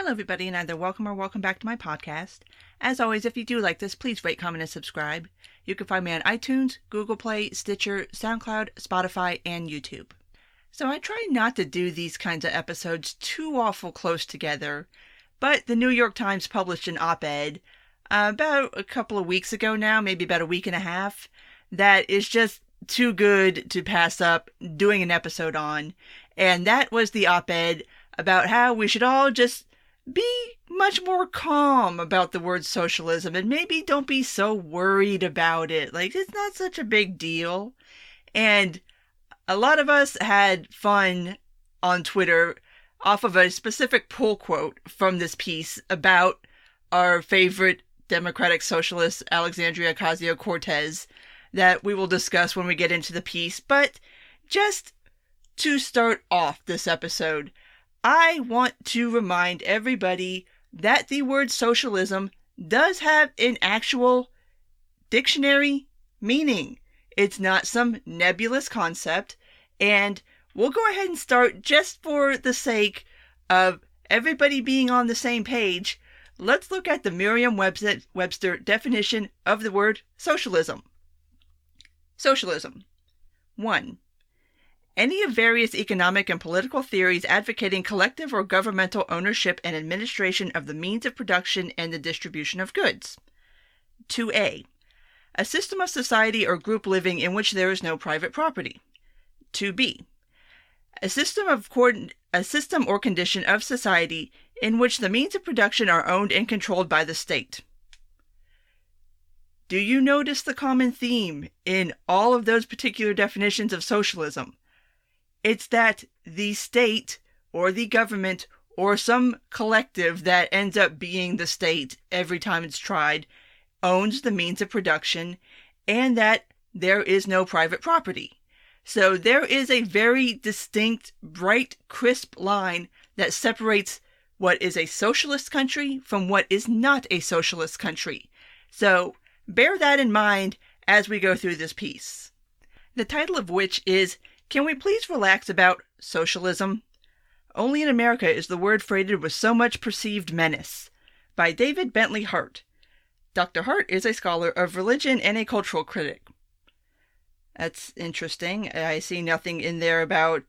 Hello everybody, and either welcome or welcome back to my podcast. As always, if you do like this, please rate, comment, and subscribe. You can find me on iTunes, Google Play, Stitcher, SoundCloud, Spotify, and YouTube. So I try not to do these kinds of episodes too awful close together, but the New York Times published an op-ed about a couple of weeks ago now, maybe about a week and a half, that is just too good to pass up doing an episode on. And that was the op-ed about how we should all just be much more calm about the word socialism and maybe don't be so worried about it. Like, it's not such a big deal. And a lot of us had fun on Twitter off of a specific pull quote from this piece about our favorite democratic socialist, Alexandria Ocasio-Cortez, that we will discuss when we get into the piece. But just to start off this episode, I want to remind everybody that the word socialism does have an actual dictionary meaning. It's not some nebulous concept, and we'll go ahead and start just for the sake of everybody being on the same page. Let's look at the Merriam-Webster definition of the word socialism. Socialism. 1. Any of various economic and political theories advocating collective or governmental ownership and administration of the means of production and the distribution of goods. 2a. A system of society or group living in which there is no private property. 2b. A system or condition of society in which the means of production are owned and controlled by the state. Do you notice the common theme in all of those particular definitions of socialism? It's that the state or the government or some collective that ends up being the state every time it's tried owns the means of production, and that there is no private property. So there is a very distinct, bright, crisp line that separates what is a socialist country from what is not a socialist country. So bear that in mind as we go through this piece. The title of which is, "Can we please relax about socialism? Only in America is the word freighted with so much perceived menace," by David Bentley Hart. Dr. Hart is a scholar of religion and a cultural critic. That's interesting. I see nothing in there about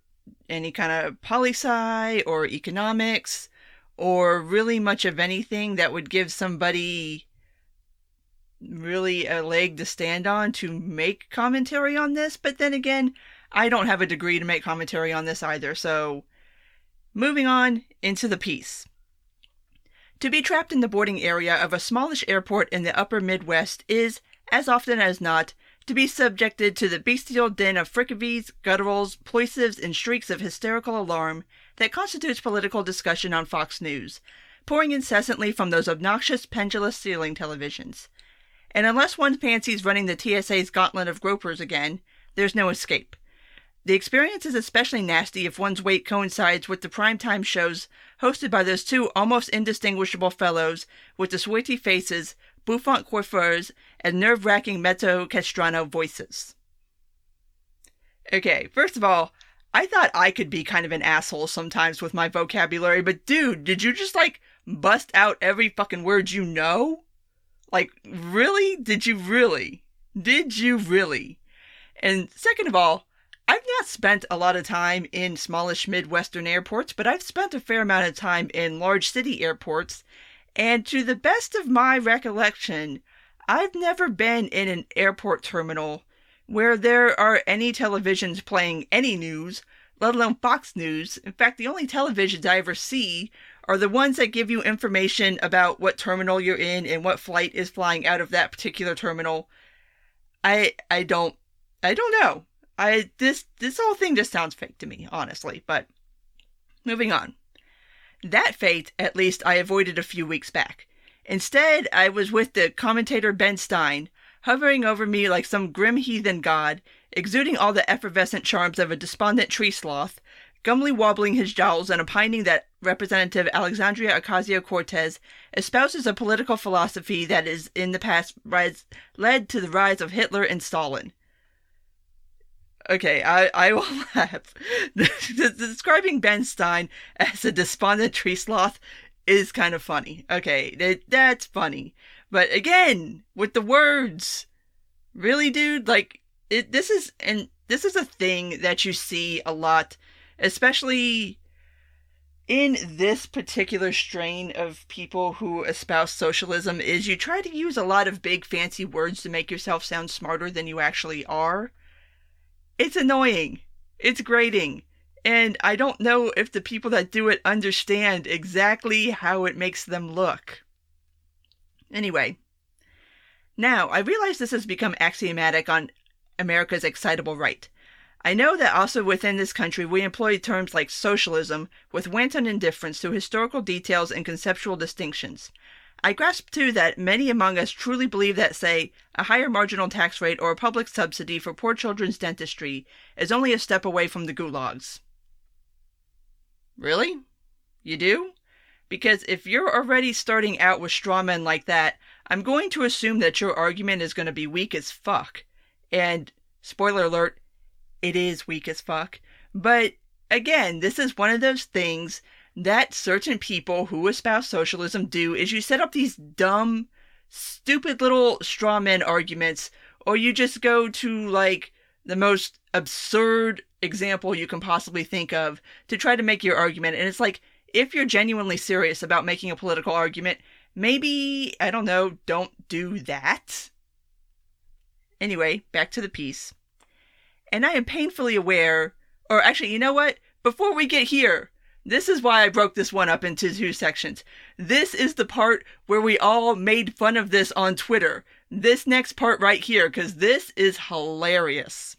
any kind of poli-sci or economics or really much of anything that would give somebody really a leg to stand on to make commentary on this. But then again, I don't have a degree to make commentary on this either, so moving on into the piece. To be trapped in the boarding area of a smallish airport in the upper Midwest is, as often as not, to be subjected to the bestial din of fricatives, gutturals, plosives, and shrieks of hysterical alarm that constitutes political discussion on Fox News, pouring incessantly from those obnoxious pendulous ceiling televisions. And unless one fancies running the TSA's gauntlet of gropers again, there's no escape. The experience is especially nasty if one's weight coincides with the primetime shows hosted by those two almost indistinguishable fellows with the sweaty faces, bouffant coiffures, and nerve-wracking mezzo-castrano voices. Okay, first of all, I thought I could be kind of an asshole sometimes with my vocabulary, but dude, did you just, bust out every fucking word you know? Really? Did you really? Did you really? And second of all, I've not spent a lot of time in smallish Midwestern airports, but I've spent a fair amount of time in large city airports, and to the best of my recollection, I've never been in an airport terminal where there are any televisions playing any news, let alone Fox News. In fact, the only televisions I ever see are the ones that give you information about what terminal you're in and what flight is flying out of that particular terminal. I don't know. This whole thing just sounds fake to me, honestly, but moving on. That fate, at least, I avoided a few weeks back. Instead, I was with the commentator Ben Stein, hovering over me like some grim heathen god, exuding all the effervescent charms of a despondent tree sloth, gumly wobbling his jowls and opining that Representative Alexandria Ocasio-Cortez espouses a political philosophy that is in the past led to the rise of Hitler and Stalin. Okay, I will laugh. Describing Ben Stein as a despondent tree sloth is kind of funny. Okay, that's funny. But again, with the words, really, dude? Like, this is a thing that you see a lot, especially in this particular strain of people who espouse socialism, is you try to use a lot of big fancy words to make yourself sound smarter than you actually are. It's annoying. It's grating. And I don't know if the people that do it understand exactly how it makes them look. Anyway. Now, I realize this has become axiomatic on America's excitable right. I know that also within this country we employ terms like socialism with wanton indifference to historical details and conceptual distinctions. I grasp too that many among us truly believe that, say, a higher marginal tax rate or a public subsidy for poor children's dentistry is only a step away from the gulags. Really? You do? Because if you're already starting out with straw men like that, I'm going to assume that your argument is going to be weak as fuck. And, spoiler alert, it is weak as fuck. But, again, this is one of those things that certain people who espouse socialism do, is you set up these dumb, stupid little straw man arguments, or you just go to, like, the most absurd example you can possibly think of to try to make your argument. And it's like, if you're genuinely serious about making a political argument, maybe, I don't know, don't do that. Anyway, back to the piece. And I am painfully aware, or actually, you know what? Before we get here, this is why I broke this one up into two sections. This is the part where we all made fun of this on Twitter. This next part right here, because this is hilarious.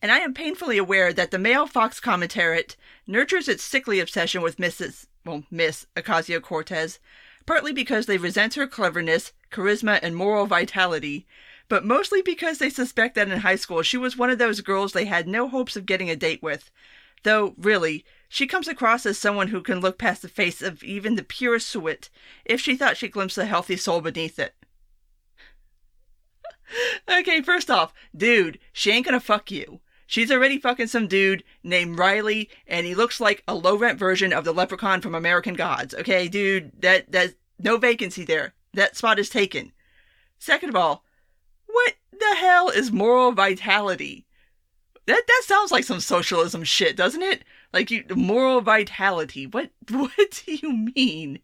And I am painfully aware that the male Fox commentatorate nurtures its sickly obsession with Miss Ocasio-Cortez, partly because they resent her cleverness, charisma, and moral vitality, but mostly because they suspect that in high school she was one of those girls they had no hopes of getting a date with. Though, really, she comes across as someone who can look past the face of even the purest suet if she thought she glimpsed a healthy soul beneath it. Okay, first off, dude, she ain't gonna fuck you. She's already fucking some dude named Riley, and he looks like a low-rent version of the leprechaun from American Gods. Okay, dude, that's no vacancy there. That spot is taken. Second of all, what the hell is moral vitality? That sounds like some socialism shit, doesn't it? Like, moral vitality. What do you mean?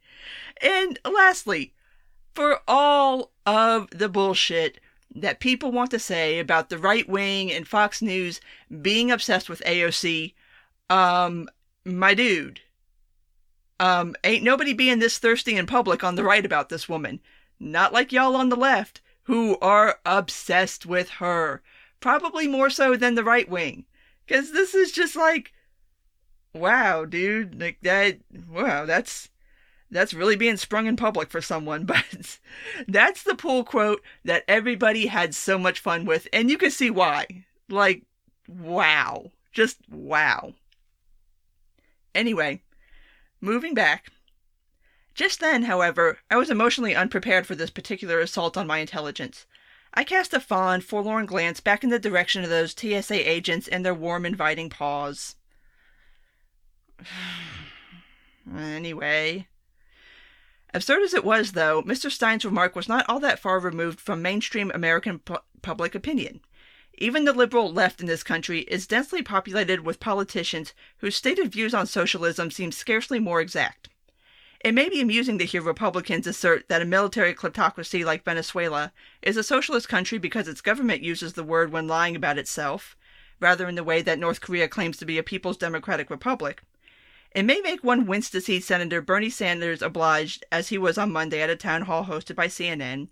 And lastly, for all of the bullshit that people want to say about the right wing and Fox News being obsessed with AOC, my dude, ain't nobody being this thirsty in public on the right about this woman. Not like y'all on the left, who are obsessed with her. Probably more so than the right wing. Because this is just like, wow, dude, like that, wow, that's really being sprung in public for someone. But that's the pull quote that everybody had so much fun with, and you can see why. Like, wow. Just wow. Anyway, moving back. Just then, however, I was emotionally unprepared for this particular assault on my intelligence. I cast a fond, forlorn glance back in the direction of those TSA agents and their warm, inviting paws. Anyway. Absurd as it was, though, Mr. Stein's remark was not all that far removed from mainstream American public opinion. Even the liberal left in this country is densely populated with politicians whose stated views on socialism seem scarcely more exact. It may be amusing to hear Republicans assert that a military kleptocracy like Venezuela is a socialist country because its government uses the word when lying about itself, rather in the way that North Korea claims to be a People's Democratic Republic. It may make one wince to see Senator Bernie Sanders obliged, as he was on Monday at a town hall hosted by CNN,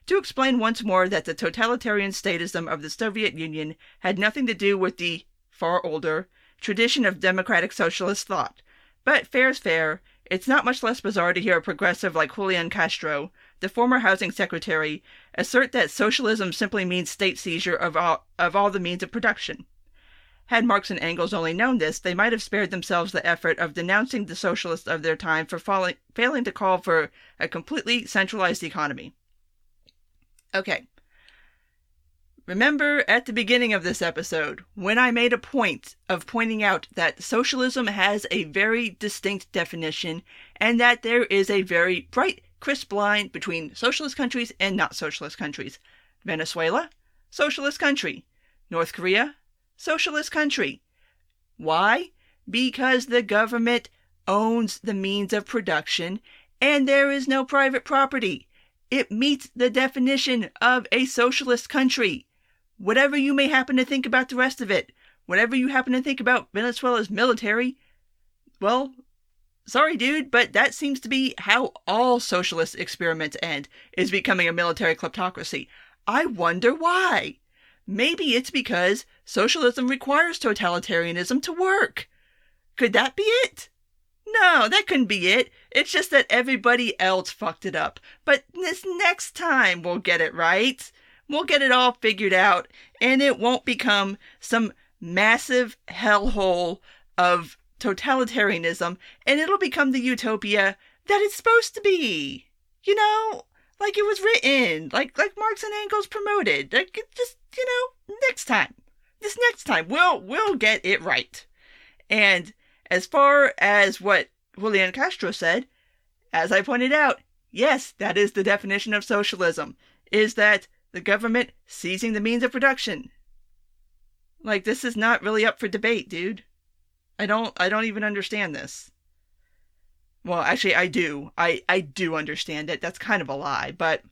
to explain once more that the totalitarian statism of the Soviet Union had nothing to do with the far older tradition of democratic socialist thought. But fair's fair. It's not much less bizarre to hear a progressive like Julian Castro, the former housing secretary, assert that socialism simply means state seizure of all the means of production. Had Marx and Engels only known this, they might have spared themselves the effort of denouncing the socialists of their time for failing to call for a completely centralized economy. Okay. Remember at the beginning of this episode when I made a point of pointing out that socialism has a very distinct definition and that there is a very bright, crisp line between socialist countries and not socialist countries. Venezuela, socialist country. North Korea, socialist country. Why? Because the government owns the means of production and there is no private property. It meets the definition of a socialist country. Whatever you may happen to think about the rest of it, whatever you happen to think about Venezuela's military, well, sorry dude, but that seems to be how all socialist experiments end, is becoming a military kleptocracy. I wonder why. Maybe it's because socialism requires totalitarianism to work. Could that be it? No, that couldn't be it. It's just that everybody else fucked it up. But this next time we'll get it right. We'll get it all figured out, and it won't become some massive hellhole of totalitarianism, and it'll become the utopia that it's supposed to be. You know, like it was written, like Marx and Engels promoted. Like, just, next time. This next time, we'll get it right. And as far as what Julian Castro said, as I pointed out, yes, that is the definition of socialism, is that the government seizing the means of production. Like, this is not really up for debate, dude. I don't even understand this. Well, actually, I do. I do understand it. That's kind of a lie, but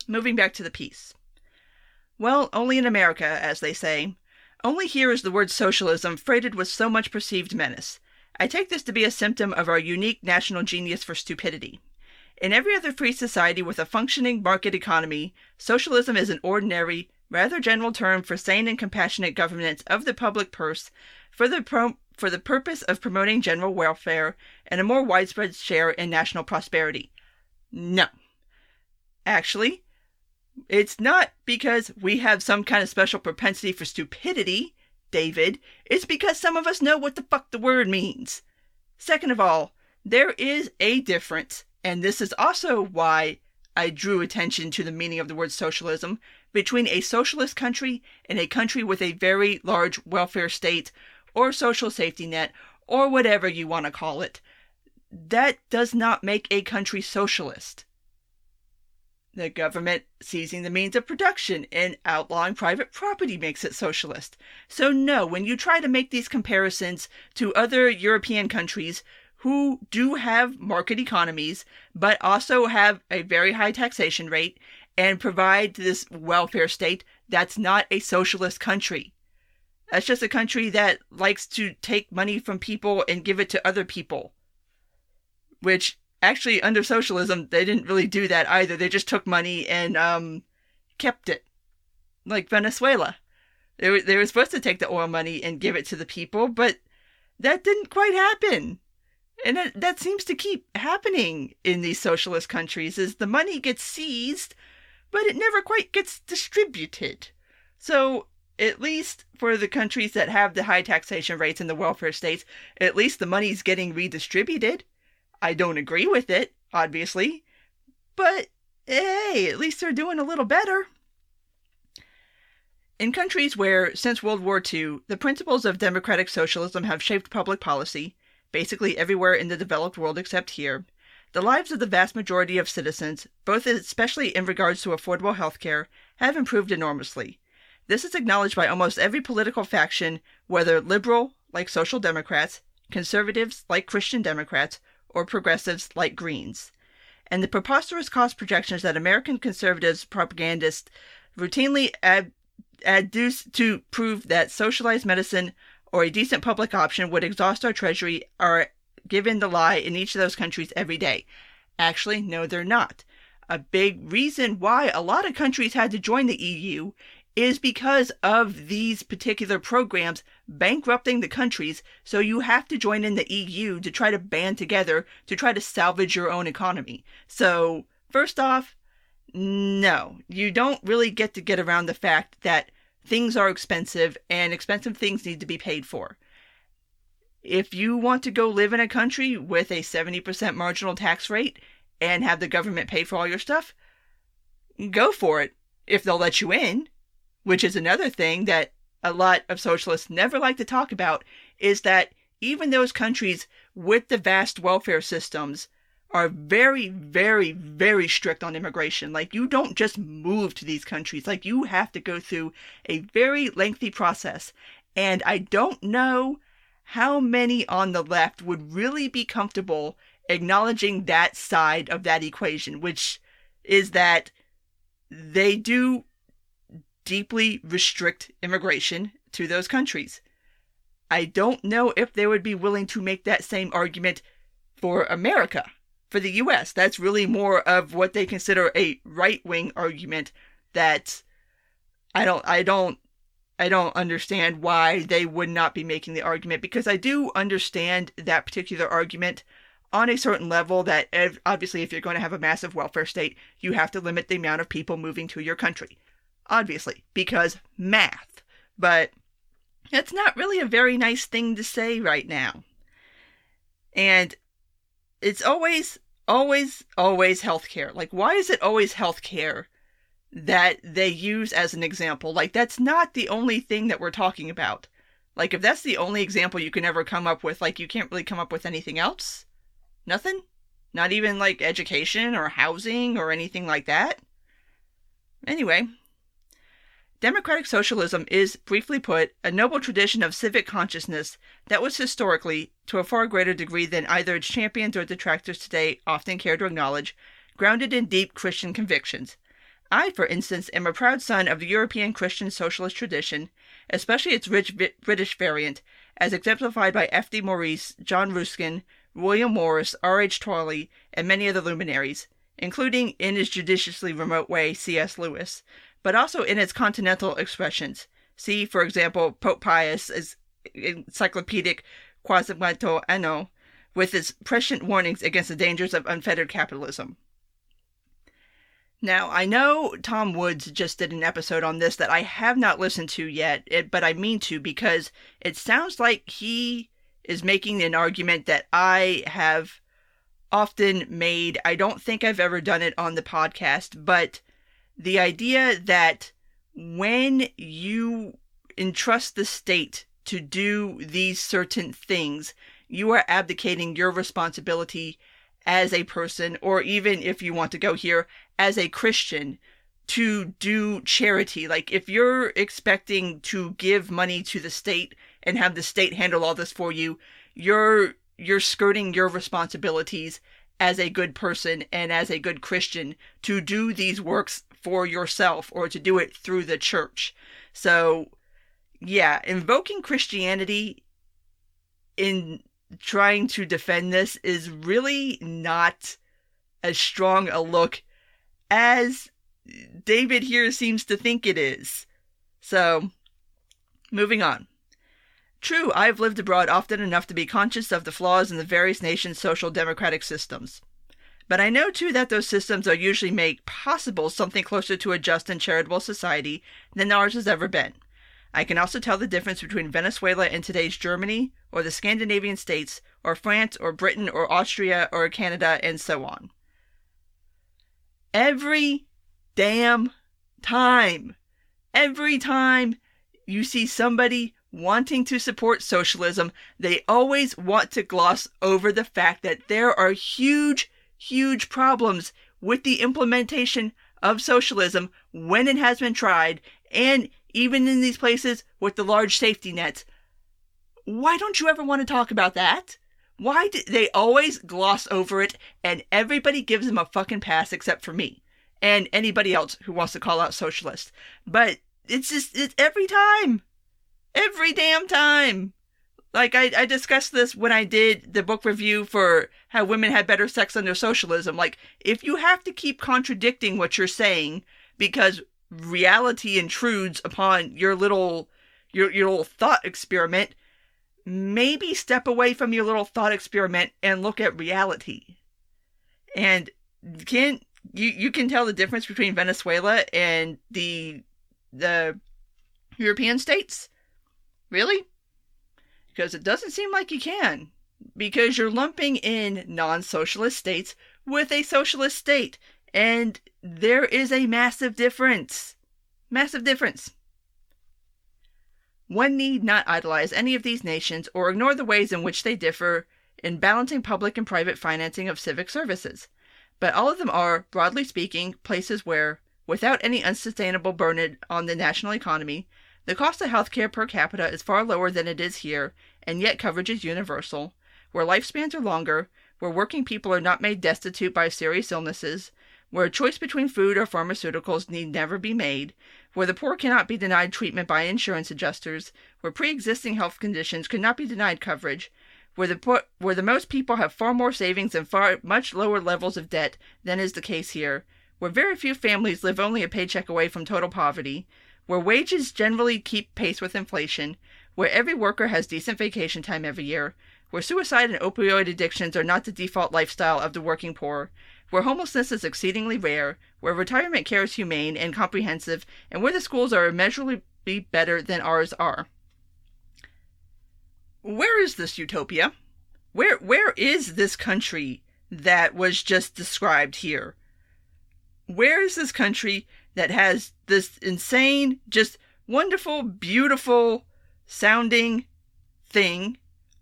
moving back to the piece. Well, only in America, as they say. Only here is the word socialism freighted with so much perceived menace. I take this to be a symptom of our unique national genius for stupidity. In every other free society with a functioning market economy, socialism is an ordinary, rather general term for sane and compassionate governance of the public purse for the purpose of promoting general welfare and a more widespread share in national prosperity. No. Actually, it's not because we have some kind of special propensity for stupidity, David. It's because some of us know what the fuck the word means. Second of all, there is a difference. And this is also why I drew attention to the meaning of the word socialism between a socialist country and a country with a very large welfare state or social safety net or whatever you want to call it. That does not make a country socialist. The government seizing the means of production and outlawing private property makes it socialist. So no, when you try to make these comparisons to other European countries who do have market economies, but also have a very high taxation rate and provide this welfare state, that's not a socialist country. That's just a country that likes to take money from people and give it to other people. Which, actually, under socialism, they didn't really do that either. They just took money and kept it. Like Venezuela. They were supposed to take the oil money and give it to the people, but that didn't quite happen. And that seems to keep happening in these socialist countries, is the money gets seized, but it never quite gets distributed. So, at least for the countries that have the high taxation rates and the welfare states, at least the money's getting redistributed. I don't agree with it, obviously, but hey, at least they're doing a little better. In countries where, since World War II, the principles of democratic socialism have shaped public policy, basically everywhere in the developed world except here, the lives of the vast majority of citizens, both especially in regards to affordable health care, have improved enormously. This is acknowledged by almost every political faction, whether liberal, like Social Democrats, conservatives, like Christian Democrats, or progressives, like Greens. And the preposterous cost projections that American conservatives propagandists routinely adduce to prove that socialized medicine or a decent public option would exhaust our treasury are given the lie in each of those countries every day. Actually, no, they're not. A big reason why a lot of countries had to join the EU is because of these particular programs bankrupting the countries, so you have to join in the EU to try to band together to try to salvage your own economy. So, first off, no, you don't really get around the fact that things are expensive, and expensive things need to be paid for. If you want to go live in a country with a 70% marginal tax rate and have the government pay for all your stuff, go for it, if they'll let you in. which is another thing that a lot of socialists never like to talk about, is that even those countries with the vast welfare systems are very, very, very strict on immigration. Like, you don't just move to these countries. Like, you have to go through a very lengthy process. And I don't know how many on the left would really be comfortable acknowledging that side of that equation, which is that they do deeply restrict immigration to those countries. I don't know if they would be willing to make that same argument for America, for the US. That's really more of what they consider a right-wing argument that I don't understand why they would not be making the argument, because I do understand that particular argument on a certain level, that obviously if you're going to have a massive welfare state, you have to limit the amount of people moving to your country. Obviously, because math. But it's not really a very nice thing to say right now. And it's always healthcare. Like, why is it always healthcare that they use as an example? Like, that's not the only thing that we're talking about. Like, if that's the only example you can ever come up with, like, you can't really come up with anything else? Nothing? Not even, like, education or housing or anything like that? Anyway, democratic socialism is, briefly put, a noble tradition of civic consciousness that was historically, to a far greater degree than either its champions or detractors today often care to acknowledge, grounded in deep Christian convictions. I, for instance, am a proud son of the European Christian socialist tradition, especially its rich British variant, as exemplified by F.D. Maurice, John Ruskin, William Morris, R.H. Torley, and many other luminaries, including, in his judiciously remote way, C.S. Lewis, but also in its continental expressions. See, for example, Pope Pius' encyclopedic Quasimodo Anno, with its prescient warnings against the dangers of unfettered capitalism. Now, I know Tom Woods just did an episode on this that I have not listened to yet, but I mean to, because it sounds like he is making an argument that I have often made. I don't think I've ever done it on the podcast, but the idea that when you entrust the state to do these certain things, you are abdicating your responsibility as a person, or even if you want to go here, as a Christian, to do charity. Like, if you're expecting to give money to the state and have the state handle all this for you, you're skirting your responsibilities as a good person and as a good Christian to do these works for yourself, or to do it through the church. So, yeah, invoking Christianity in trying to defend this is really not as strong a look as David here seems to think it is. So, moving on. True, I've lived abroad often enough to be conscious of the flaws in the various nations' social democratic systems. But I know, too, that those systems are usually make possible something closer to a just and charitable society than ours has ever been. I can also tell the difference between Venezuela and today's Germany, or the Scandinavian states, or France, or Britain, or Austria, or Canada, and so on. Every damn time you see somebody wanting to support socialism, they always want to gloss over the fact that there are huge problems with the implementation of socialism when it has been tried, and even in these places with the large safety nets. Why don't you ever want to talk about that? Why do they always gloss over it, and everybody gives them a fucking pass except for me and anybody else who wants to call out socialists? But it's every damn time. Like, I discussed this when I did the book review for How Women Had Better Sex Under Socialism. Like, if you have to keep contradicting what you're saying because reality intrudes upon your little thought experiment, maybe step away from your little thought experiment and look at reality. And you can tell the difference between Venezuela and the European states? Really? Because it doesn't seem like you can. Because you're lumping in non-socialist states with a socialist state. And there is a massive difference. Massive difference. One need not idolize any of these nations or ignore the ways in which they differ in balancing public and private financing of civic services. But all of them are, broadly speaking, places where, without any unsustainable burden on the national economy, the cost of healthcare per capita is far lower than it is here, and yet coverage is universal, where lifespans are longer, where working people are not made destitute by serious illnesses, where a choice between food or pharmaceuticals need never be made, where the poor cannot be denied treatment by insurance adjusters, where pre-existing health conditions could not be denied coverage, where the most people have far more savings and much lower levels of debt than is the case here, where very few families live only a paycheck away from total poverty, where wages generally keep pace with inflation, where every worker has decent vacation time every year, where suicide and opioid addictions are not the default lifestyle of the working poor, where homelessness is exceedingly rare, where retirement care is humane and comprehensive, and where the schools are immeasurably better than ours are. Where is this utopia? Where is this country that was just described here? Where is this country that has this insane, just wonderful, beautiful sounding thing,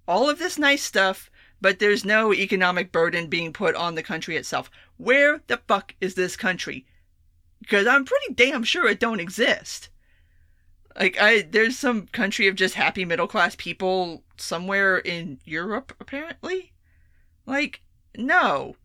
all of this nice stuff, but there's no economic burden being put on the country itself? Where the fuck is this country? Because I'm pretty damn sure it don't exist. There's some country of just happy middle-class people somewhere in Europe, apparently. No.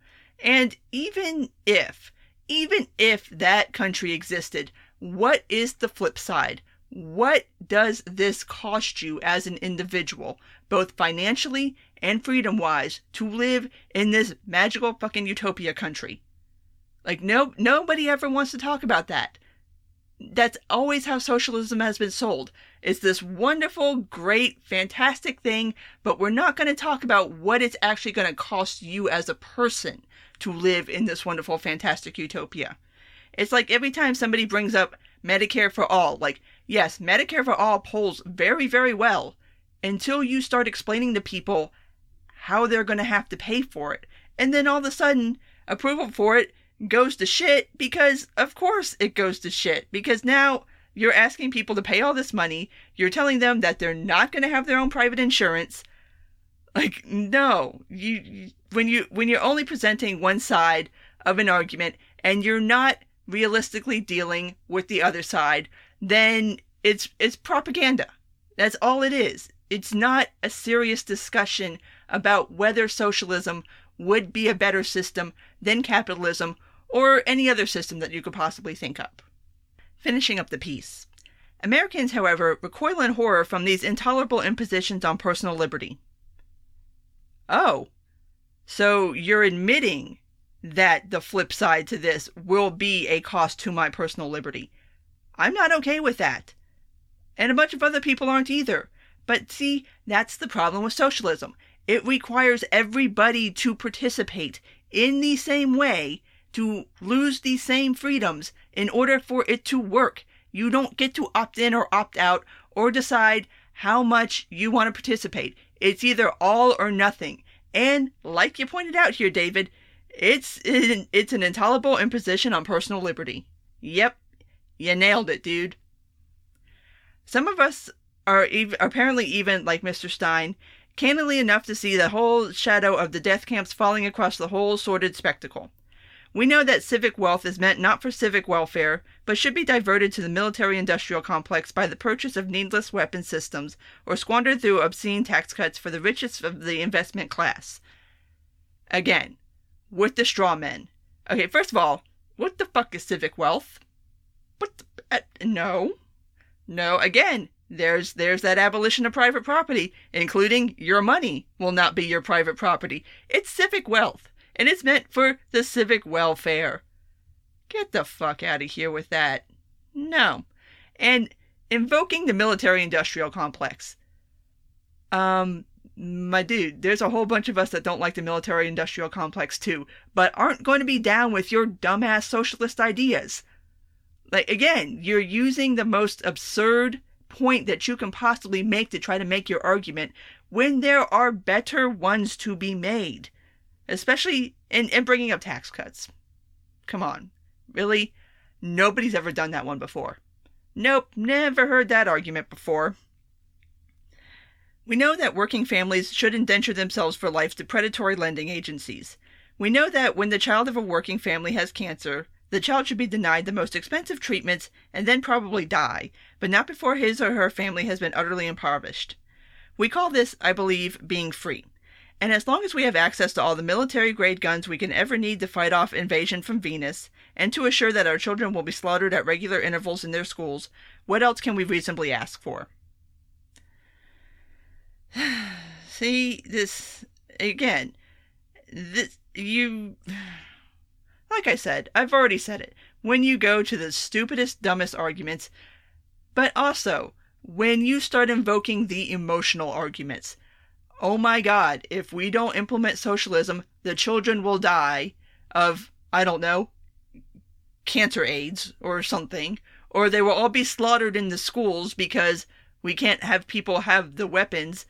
And even if that country existed, what is the flip side? What does this cost you as an individual, both financially and freedom-wise, to live in this magical fucking utopia country? Nobody ever wants to talk about that. That's always how socialism has been sold. It's this wonderful, great, fantastic thing, but we're not going to talk about what it's actually going to cost you as a person to live in this wonderful, fantastic utopia. It's like every time somebody brings up Medicare for all, yes, Medicare for all polls very, very well until you start explaining to people how they're going to have to pay for it. And then all of a sudden, approval for it goes to shit, because of course it goes to shit, because now you're asking people to pay all this money, you're telling them that they're not going to have their own private insurance. No, when you're only presenting one side of an argument and you're not realistically dealing with the other side, then it's propaganda. That's all it is. It's not a serious discussion about whether socialism would be a better system than capitalism or any other system that you could possibly think up. Finishing up the piece. Americans, however, recoil in horror from these intolerable impositions on personal liberty. Oh, so you're admitting that the flip side to this will be a cost to my personal liberty. I'm not okay with that. And a bunch of other people aren't either. But see, that's the problem with socialism. It requires everybody to participate in the same way, to lose the same freedoms in order for it to work. You don't get to opt in or opt out or decide how much you want to participate. It's either all or nothing. And like you pointed out here, David, it's an intolerable imposition on personal liberty. Yep, you nailed it, dude. Some of us are apparently even, like Mr. Stein, candidly enough to see the whole shadow of the death camps falling across the whole sordid spectacle. We know that civic wealth is meant not for civic welfare, but should be diverted to the military-industrial complex by the purchase of needless weapon systems, or squandered through obscene tax cuts for the richest of the investment class. Again, with the straw men. Okay, first of all, what the fuck is civic wealth? No, again, there's that abolition of private property, including your money will not be your private property. It's civic wealth. And it's meant for the civic welfare. Get the fuck out of here with that. No. And invoking the military-industrial complex. My dude, there's a whole bunch of us that don't like the military-industrial complex too, but aren't going to be down with your dumbass socialist ideas. Again, you're using the most absurd point that you can possibly make to try to make your argument when there are better ones to be made. Especially in bringing up tax cuts. Come on. Really? Nobody's ever done that one before. Nope, never heard that argument before. We know that working families should indenture themselves for life to predatory lending agencies. We know that when the child of a working family has cancer, the child should be denied the most expensive treatments and then probably die, but not before his or her family has been utterly impoverished. We call this, I believe, being free. And as long as we have access to all the military-grade guns we can ever need to fight off invasion from Venus, and to assure that our children will be slaughtered at regular intervals in their schools, what else can we reasonably ask for? See, this, again, like I said, I've already said it, when you go to the stupidest, dumbest arguments, but also, when you start invoking the emotional arguments. Oh my God, if we don't implement socialism, the children will die of, I don't know, cancer AIDS or something, or they will all be slaughtered in the schools because we can't have people have the weapons.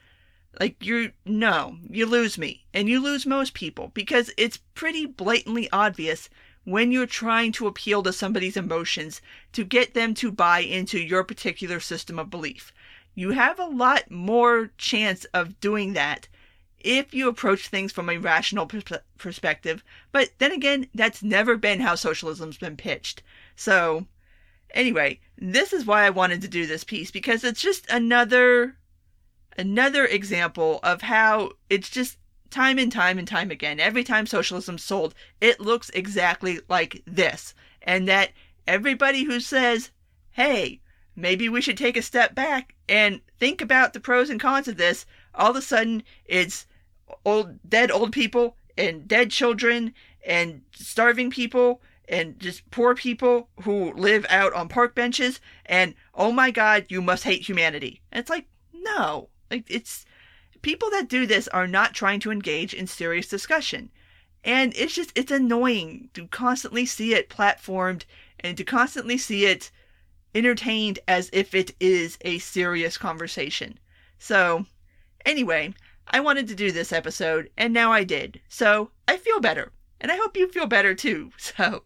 Like, you lose me, and you lose most people, because it's pretty blatantly obvious when you're trying to appeal to somebody's emotions to get them to buy into your particular system of belief. You have a lot more chance of doing that if you approach things from a rational perspective. But then again, that's never been how socialism's been pitched. So, anyway, this is why I wanted to do this piece, because it's just another example of how it's just time and time again. Every time socialism's sold, it looks exactly like this. And that everybody who says, hey, maybe we should take a step back and think about the pros and cons of this, all of a sudden it's dead old people and dead children and starving people and just poor people who live out on park benches, and oh my God, you must hate humanity. And it's like, no. Like, it's people that do this are not trying to engage in serious discussion. And it's annoying to constantly see it platformed and to constantly see it entertained as if it is a serious conversation. So, anyway, I wanted to do this episode, and now I did. So, I feel better. And I hope you feel better too. So,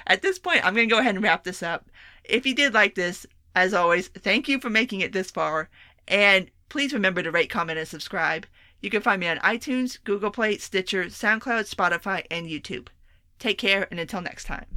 at this point, I'm going to go ahead and wrap this up. If you did like this, as always, thank you for making it this far. And please remember to rate, comment, and subscribe. You can find me on iTunes, Google Play, Stitcher, SoundCloud, Spotify, and YouTube. Take care, and until next time.